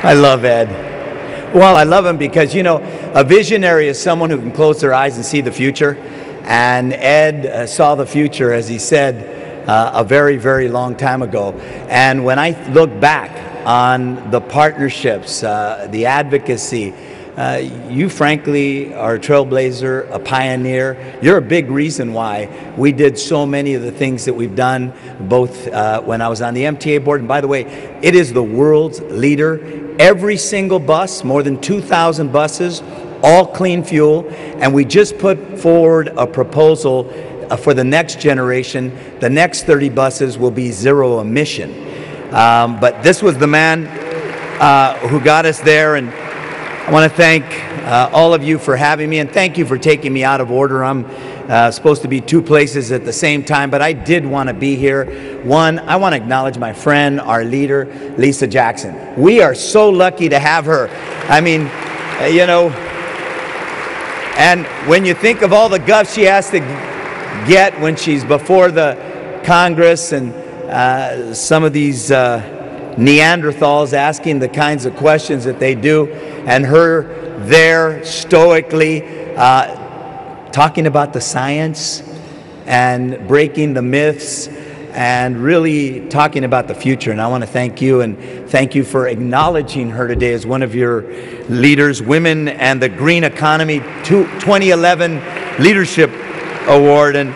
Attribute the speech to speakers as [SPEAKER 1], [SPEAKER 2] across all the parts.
[SPEAKER 1] I love Ed. Well, I love him because, you know, a visionary is someone who can close their eyes and see the future. And Ed saw the future, as he said, a very, very long time ago. And when I look back on the partnerships, the advocacy, you frankly are a trailblazer, a pioneer. You're a big reason why we did so many of the things that we've done, both when I was on the MTA board. And by the way, it is the world's leader. Every single bus, more than 2,000 buses, all clean fuel. And we just put forward a proposal for the next generation. The next 30 buses will be zero emission. But this was the man who got us there. And I want to thank all of you for having me, and thank you for taking me out of order. I'm supposed to be two places at the same time, but I did want to be here. One, I want to acknowledge my friend, our leader, Lisa Jackson. We are so lucky to have her. I mean, you know, and when you think of all the guff she has to get when she's before the Congress, and some of these Neanderthals asking the kinds of questions that they do, and her there stoically talking about the science and breaking the myths and really talking about the future. And I want to thank you, and thank you for acknowledging her today as one of your leaders, Women and the Green Economy 2011 Leadership Award. And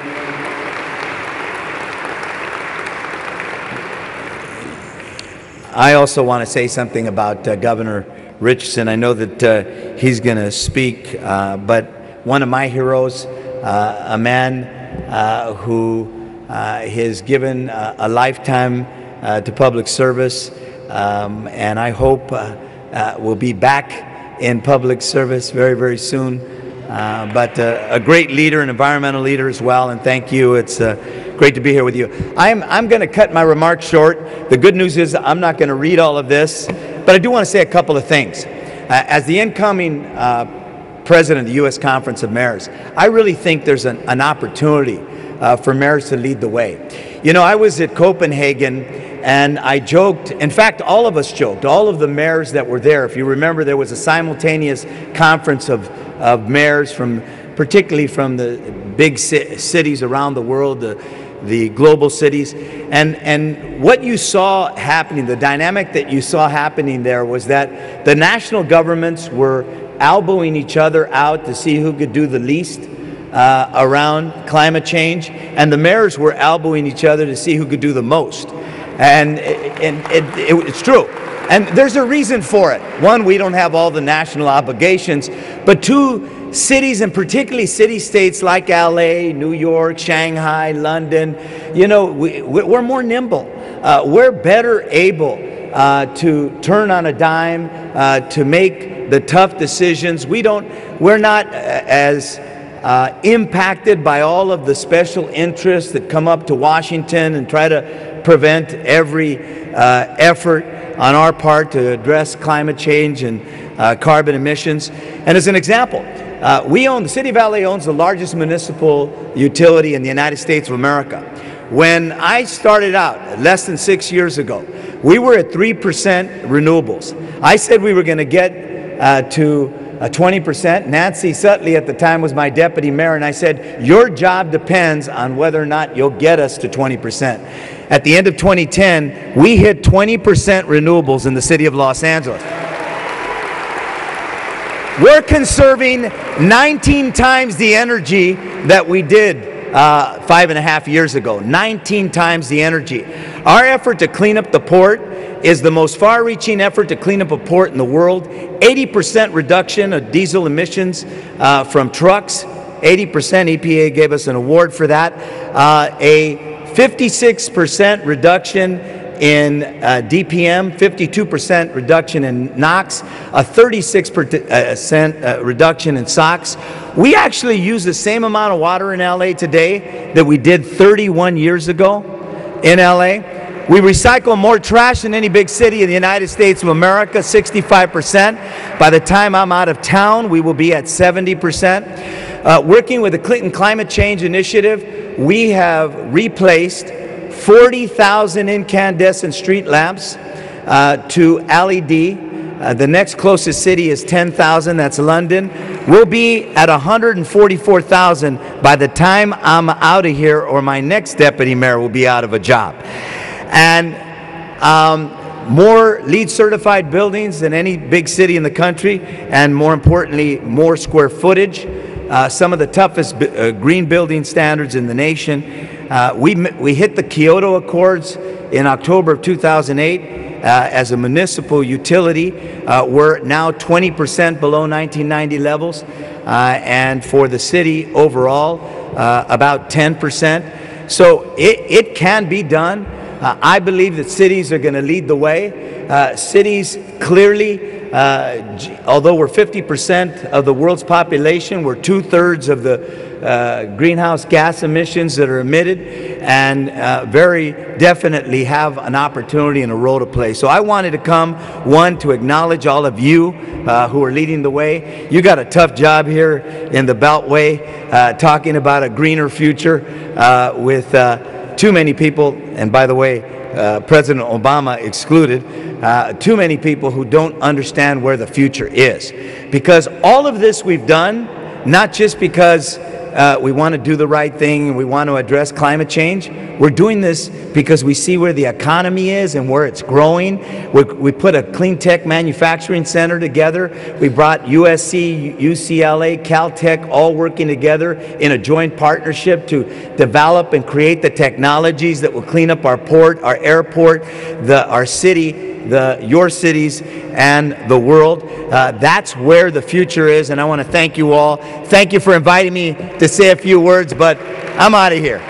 [SPEAKER 1] I also want to say something about Governor Richardson. I know that he's going to speak, but one of my heroes, a man who has given a lifetime to public service, and I hope will be back in public service very, very soon. But a great leader, an environmental leader as well, and thank you. It's great to be here with you. I'm going to cut my remarks short. The good news is I'm not going to read all of this, but I do want to say a couple of things. As the incoming president of the U.S. Conference of Mayors, I really think there's an opportunity for mayors to lead the way. You know, I was at Copenhagen, and I joked, in fact, all of us joked, all of the mayors that were there. If you remember, there was a simultaneous conference of mayors from, particularly from the big cities around the world, the global cities. And what you saw happening, the dynamic that you saw happening there was that the national governments were elbowing each other out to see who could do the least around climate change, and the mayors were elbowing each other to see who could do the most. And it's true. And there's a reason for it. One, we don't have all the national obligations, but two, cities, and particularly city-states like LA, New York, Shanghai, London, you know, we're more nimble. We're better able to turn on a dime, to make the tough decisions. We're not as impacted by all of the special interests that come up to Washington and try to prevent every effort on our part to address climate change and carbon emissions. And as an example, the city of LA owns the largest municipal utility in the United States of America. When I started out less than 6 years ago, we were at 3% renewables. I said we were going to get to 20%. Nancy Sutley at the time was my deputy mayor, and I said, your job depends on whether or not you'll get us to 20%. At the end of 2010, we hit 20% renewables in the city of Los Angeles. We're conserving 19 times the energy that we did 5.5 years ago. 19 times the energy. Our effort to clean up the port is the most far-reaching effort to clean up a port in the world. 80% reduction of diesel emissions from trucks. 80%. EPA gave us an award for that. A 56% reduction in DPM, 52% reduction in NOx, a 36% reduction in SOx. We actually use the same amount of water in LA today that we did 31 years ago in LA. We recycle more trash than any big city in the United States of America, 65%. By the time I'm out of town, we will be at 70%. Working with the Clinton Climate Change Initiative, we have replaced 40,000 incandescent street lamps to LED The next closest city is 10,000, that's London. We'll be at 144,000 by the time I'm out of here, or my next deputy mayor will be out of a job. And more LEED certified buildings than any big city in the country, and more importantly, more square footage. Some of the toughest green building standards in the nation. We hit the Kyoto Accords in October of 2008. As a municipal utility, we're now 20% below 1990 levels, and for the city overall, about 10%. So it can be done. I believe that cities are going to lead the way. Cities clearly, although we're 50% of the world's population, we're 2/3 of the greenhouse gas emissions that are emitted, and very definitely have an opportunity and a role to play. So I wanted to come, one, to acknowledge all of you who are leading the way. You got a tough job here in the Beltway, talking about a greener future with too many people, and by the way, President Obama excluded, too many people who don't understand where the future is. Because all of this we've done, not just because we want to do the right thing and we want to address climate change. We're doing this because we see where the economy is and where it's growing. We put a clean tech manufacturing center together. We brought USC, UCLA, Caltech all working together in a joint partnership to develop and create the technologies that will clean up our port, our airport, our city, your cities, and the world. That's where the future is, and I want to thank you all. Thank you for inviting me to say a few words, but I'm out of here.